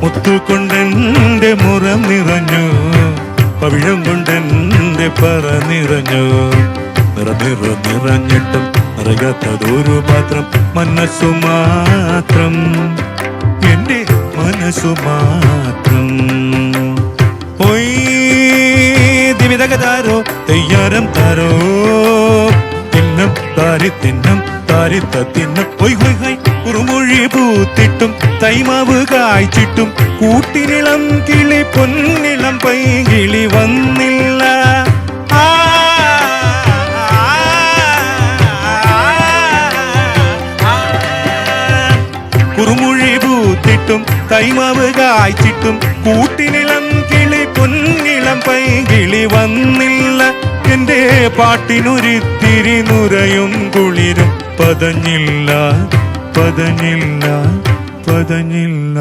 മുത്തുകൊണ്ടെന്റെ മുറം നിറഞ്ഞു, പവിഴം കൊണ്ടെന്റെ പറ നിറഞ്ഞു. നിറഞ്ഞിട്ടും നിറയാത്തതൊരു പാത്രം മനസ്സു മാത്രം, എന്റെ മനസ്സു മാത്രം. ദിവിതകതാരോ തെയ്യാരം താരോ തിന്നം താരി തിന്നം താരിത്ത തിന്നം. കുറുമൊഴി പൂത്തിട്ടും തൈമാവ് കായ്ച്ചിട്ടും കൂട്ടിനിളം കിളി പൊന്നിളം പൈകിളി വന്നില്ല. കുറുമൊഴി പൂത്തിട്ടും തൈമാവ് കായ്ച്ചിട്ടും കൂട്ടിനിളം കിളി പൊന്നിളം പൈകിളി വന്നില്ല. എന്റെ പാട്ടിനൊരിത്തിരി നുരയും കുളിരും പതഞ്ഞില്ല, പതഞ്ഞില്ല, പതഞ്ഞില്ല.